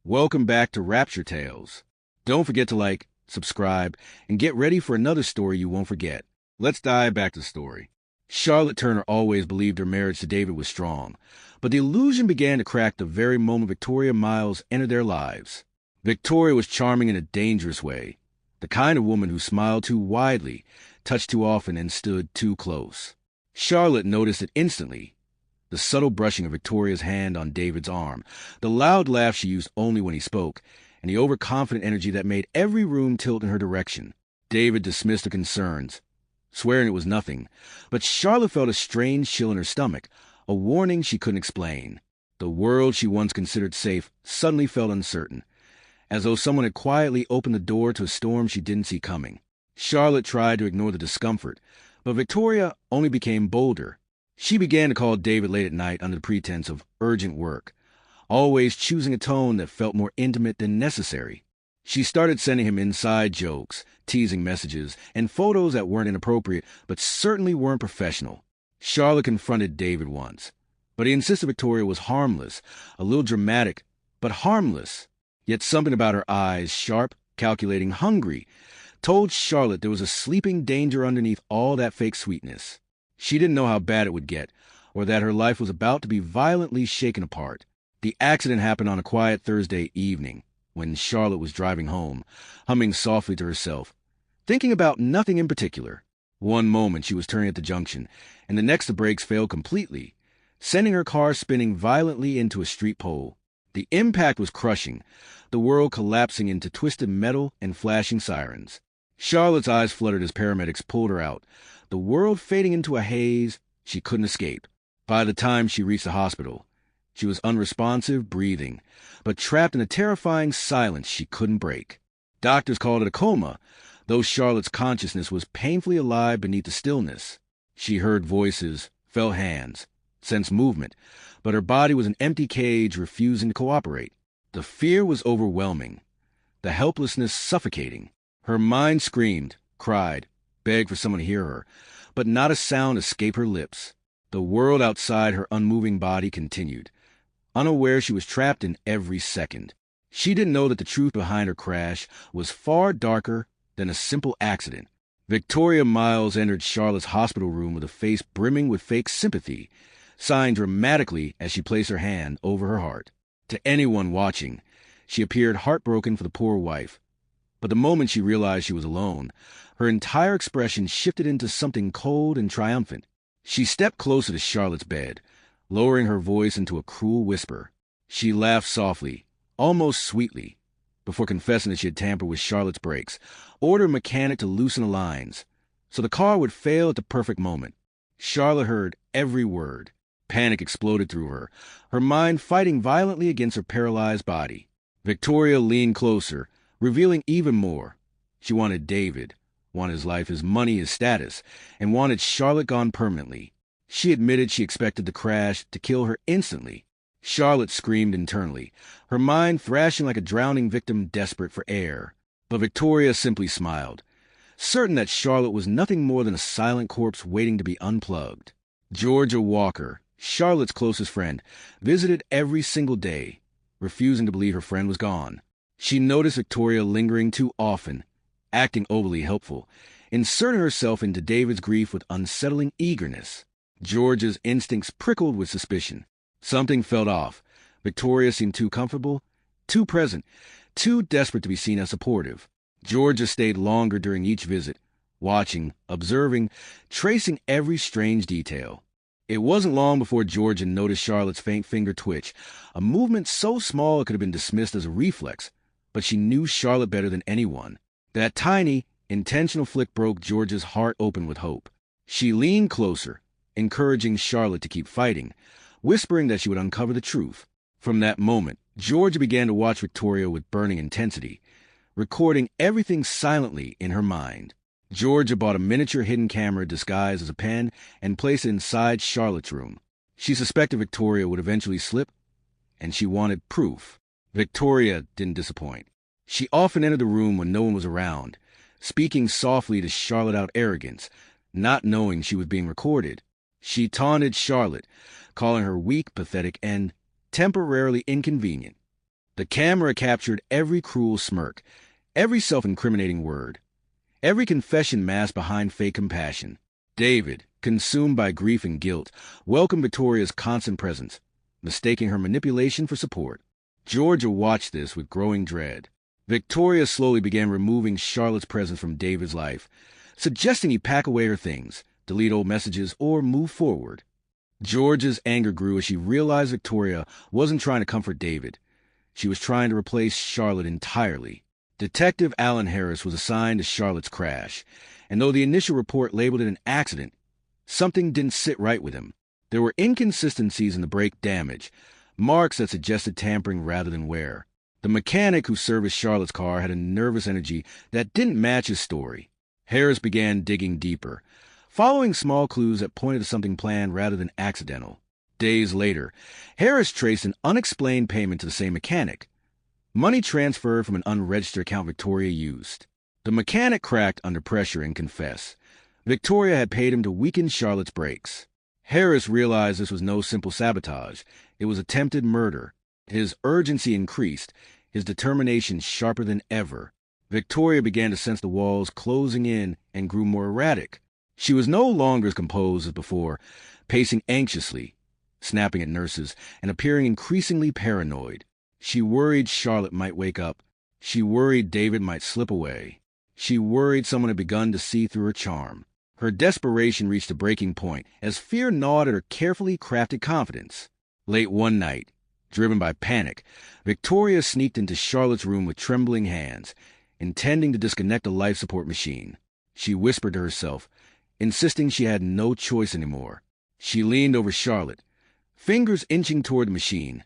Welcome back to Rapture Tales. Don't forget to like, subscribe, and get ready for another story you won't forget. Let's dive back to the story. Charlotte Turner always believed her marriage to David was strong, but the illusion began to crack the very moment Victoria Miles entered their lives. Victoria was charming in a dangerous way, the kind of woman who smiled too widely, touched too often, and stood too close. Charlotte noticed it instantly. The subtle brushing of Victoria's hand on David's arm, the loud laugh she used only when he spoke, and the overconfident energy that made every room tilt in her direction. David dismissed her concerns, swearing it was nothing, but Charlotte felt a strange chill in her stomach, a warning she couldn't explain. The world she once considered safe suddenly felt uncertain, as though someone had quietly opened the door to a storm she didn't see coming. Charlotte tried to ignore the discomfort, but Victoria only became bolder. She began to call David late at night under the pretense of urgent work, always choosing a tone that felt more intimate than necessary. She started sending him inside jokes, teasing messages, and photos that weren't inappropriate but certainly weren't professional. Charlotte confronted David once, but he insisted Victoria was harmless, a little dramatic, but harmless. Yet something about her eyes, sharp, calculating, hungry, told Charlotte there was a sleeping danger underneath all that fake sweetness. She didn't know how bad it would get, or that her life was about to be violently shaken apart. The accident happened on a quiet Thursday evening, when Charlotte was driving home, humming softly to herself, thinking about nothing in particular. One moment she was turning at the junction, and the next the brakes failed completely, sending her car spinning violently into a street pole. The impact was crushing, the world collapsing into twisted metal and flashing sirens. Charlotte's eyes fluttered as paramedics pulled her out, the world fading into a haze she couldn't escape. By the time she reached the hospital, she was unresponsive, breathing, but trapped in a terrifying silence she couldn't break. Doctors called it a coma, though Charlotte's consciousness was painfully alive beneath the stillness. She heard voices, felt hands, sensed movement, but her body was an empty cage refusing to cooperate. The fear was overwhelming, the helplessness suffocating. Her mind screamed, cried, begged for someone to hear her, but not a sound escaped her lips. The world outside her unmoving body continued, unaware she was trapped in every second. She didn't know that the truth behind her crash was far darker than a simple accident. Victoria Miles entered Charlotte's hospital room with a face brimming with fake sympathy, sighing dramatically as she placed her hand over her heart. To anyone watching, she appeared heartbroken for the poor wife. But the moment she realized she was alone, her entire expression shifted into something cold and triumphant. She stepped closer to Charlotte's bed, lowering her voice into a cruel whisper. She laughed softly, almost sweetly, before confessing that she had tampered with Charlotte's brakes, ordered a mechanic to loosen the lines, so the car would fail at the perfect moment. Charlotte heard every word. Panic exploded through her, her mind fighting violently against her paralyzed body. Victoria leaned closer, revealing even more. She wanted David, wanted his life, his money, his status, and wanted Charlotte gone permanently. She admitted she expected the crash to kill her instantly. Charlotte screamed internally, her mind thrashing like a drowning victim desperate for air. But Victoria simply smiled, certain that Charlotte was nothing more than a silent corpse waiting to be unplugged. Georgia Walker, Charlotte's closest friend, visited every single day, refusing to believe her friend was gone. She noticed Victoria lingering too often, acting overly helpful, inserting herself into David's grief with unsettling eagerness. George's instincts prickled with suspicion. Something felt off. Victoria seemed too comfortable, too present, too desperate to be seen as supportive. Georgia stayed longer during each visit, watching, observing, tracing every strange detail. It wasn't long before Georgia noticed Charlotte's faint finger twitch, a movement so small it could have been dismissed as a reflex, but she knew Charlotte better than anyone. That tiny, intentional flick broke Georgia's heart open with hope. She leaned closer, encouraging Charlotte to keep fighting, whispering that she would uncover the truth. From that moment, Georgia began to watch Victoria with burning intensity, recording everything silently in her mind. Georgia bought a miniature hidden camera disguised as a pen and placed it inside Charlotte's room. She suspected Victoria would eventually slip, and she wanted proof. Victoria didn't disappoint. She often entered the room when no one was around, speaking softly to Charlotte out arrogance, not knowing she was being recorded. She taunted Charlotte, calling her weak, pathetic, and temporarily inconvenient. The camera captured every cruel smirk, every self-incriminating word, every confession masked behind fake compassion. David, consumed by grief and guilt, welcomed Victoria's constant presence, mistaking her manipulation for support. Georgia watched this with growing dread. Victoria slowly began removing Charlotte's presence from David's life, suggesting he pack away her things, delete old messages, or move forward. Georgia's anger grew as she realized Victoria wasn't trying to comfort David. She was trying to replace Charlotte entirely. Detective Alan Harris was assigned to Charlotte's crash, and though the initial report labeled it an accident, something didn't sit right with him. There were inconsistencies in the brake damage, marks that suggested tampering rather than wear. The mechanic who serviced Charlotte's car had a nervous energy that didn't match his story. Harris began digging deeper, following small clues that pointed to something planned rather than accidental. Days later, Harris traced an unexplained payment to the same mechanic. Money transferred from an unregistered account Victoria used. The mechanic cracked under pressure and confessed. Victoria had paid him to weaken Charlotte's brakes. Harris realized this was no simple sabotage. It was attempted murder. His urgency increased, his determination sharper than ever. Victoria began to sense the walls closing in and grew more erratic. She was no longer as composed as before, pacing anxiously, snapping at nurses, and appearing increasingly paranoid. She worried Charlotte might wake up. She worried David might slip away. She worried someone had begun to see through her charm. Her desperation reached a breaking point as fear gnawed at her carefully crafted confidence. Late one night, driven by panic, Victoria sneaked into Charlotte's room with trembling hands, intending to disconnect the life support machine. She whispered to herself, insisting she had no choice anymore. She leaned over Charlotte, fingers inching toward the machine,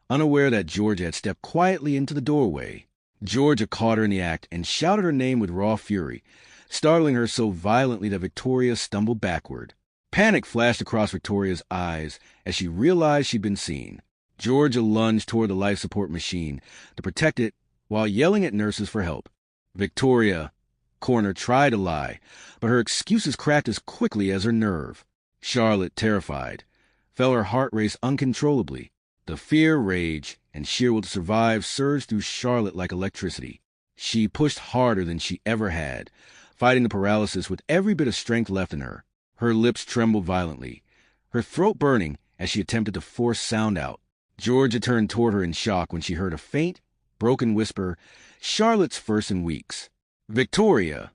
unaware that Georgia had stepped quietly into the doorway. Georgia caught her in the act and shouted her name with raw fury, startling her so violently that Victoria stumbled backward. Panic flashed across Victoria's eyes as she realized she'd been seen. Georgia lunged toward the life support machine to protect it while yelling at nurses for help. Victoria, cornered, tried to lie, but her excuses cracked as quickly as her nerve. Charlotte, terrified, felt her heart race uncontrollably. The fear, rage, and sheer will to survive surged through Charlotte like electricity. She pushed harder than she ever had, fighting the paralysis with every bit of strength left in her. Her lips trembled violently, her throat burning as she attempted to force sound out. Georgia turned toward her in shock when she heard a faint, broken whisper, Charlotte's first in weeks. Victoria!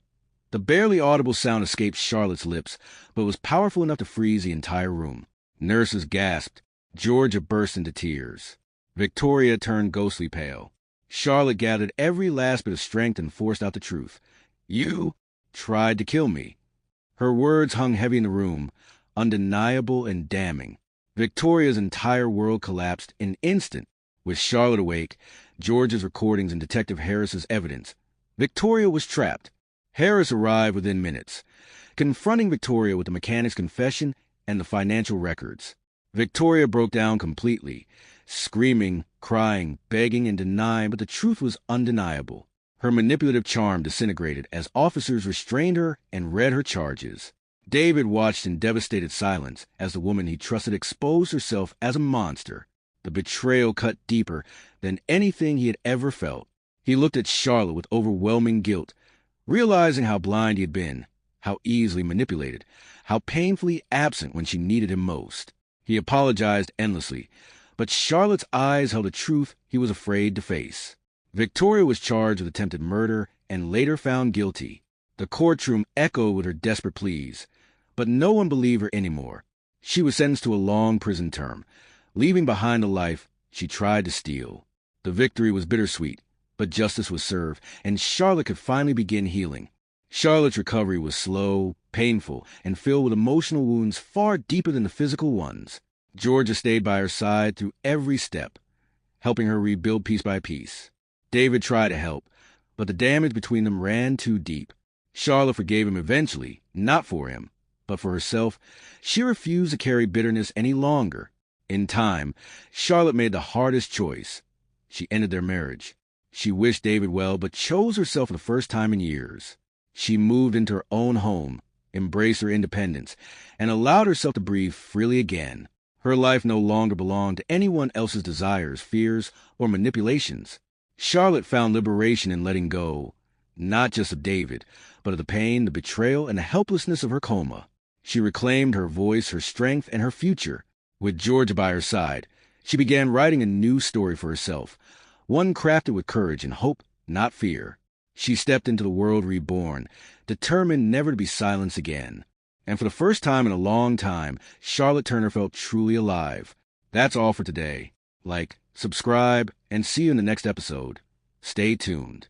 The barely audible sound escaped Charlotte's lips, but was powerful enough to freeze the entire room. Nurses gasped. Georgia burst into tears. Victoria turned ghostly pale. Charlotte gathered every last bit of strength and forced out the truth. You tried to kill me. Her words hung heavy in the room, undeniable and damning. Victoria's entire world collapsed in an instant. With Charlotte awake, George's recordings and Detective Harris's evidence, Victoria was trapped. Harris arrived within minutes, confronting Victoria with the mechanic's confession and the financial records. Victoria broke down completely, screaming, crying, begging, and denying, but the truth was undeniable. Her manipulative charm disintegrated as officers restrained her and read her charges. David watched in devastated silence as the woman he trusted exposed herself as a monster. The betrayal cut deeper than anything he had ever felt. He looked at Charlotte with overwhelming guilt, realizing how blind he had been, how easily manipulated, how painfully absent when she needed him most. He apologized endlessly, but Charlotte's eyes held a truth he was afraid to face. Victoria was charged with attempted murder and later found guilty. The courtroom echoed with her desperate pleas, but no one believed her anymore. She was sentenced to a long prison term, leaving behind a life she tried to steal. The victory was bittersweet, but justice was served, and Charlotte could finally begin healing. Charlotte's recovery was slow, painful, and filled with emotional wounds far deeper than the physical ones. Georgia stayed by her side through every step, helping her rebuild piece by piece. David tried to help, but the damage between them ran too deep. Charlotte forgave him eventually, not for him, but for herself. She refused to carry bitterness any longer. In time, Charlotte made the hardest choice. She ended their marriage. She wished David well, but chose herself for the first time in years. She moved into her own home, embraced her independence, and allowed herself to breathe freely again. Her life no longer belonged to anyone else's desires, fears, or manipulations. Charlotte found liberation in letting go, not just of David, but of the pain, the betrayal, and the helplessness of her coma. She reclaimed her voice, her strength, and her future. With Georgia by her side, she began writing a new story for herself, one crafted with courage and hope, not fear. She stepped into the world reborn, determined never to be silenced again. And for the first time in a long time, Charlotte Turner felt truly alive. That's all for today. Like, subscribe, and see you in the next episode. Stay tuned.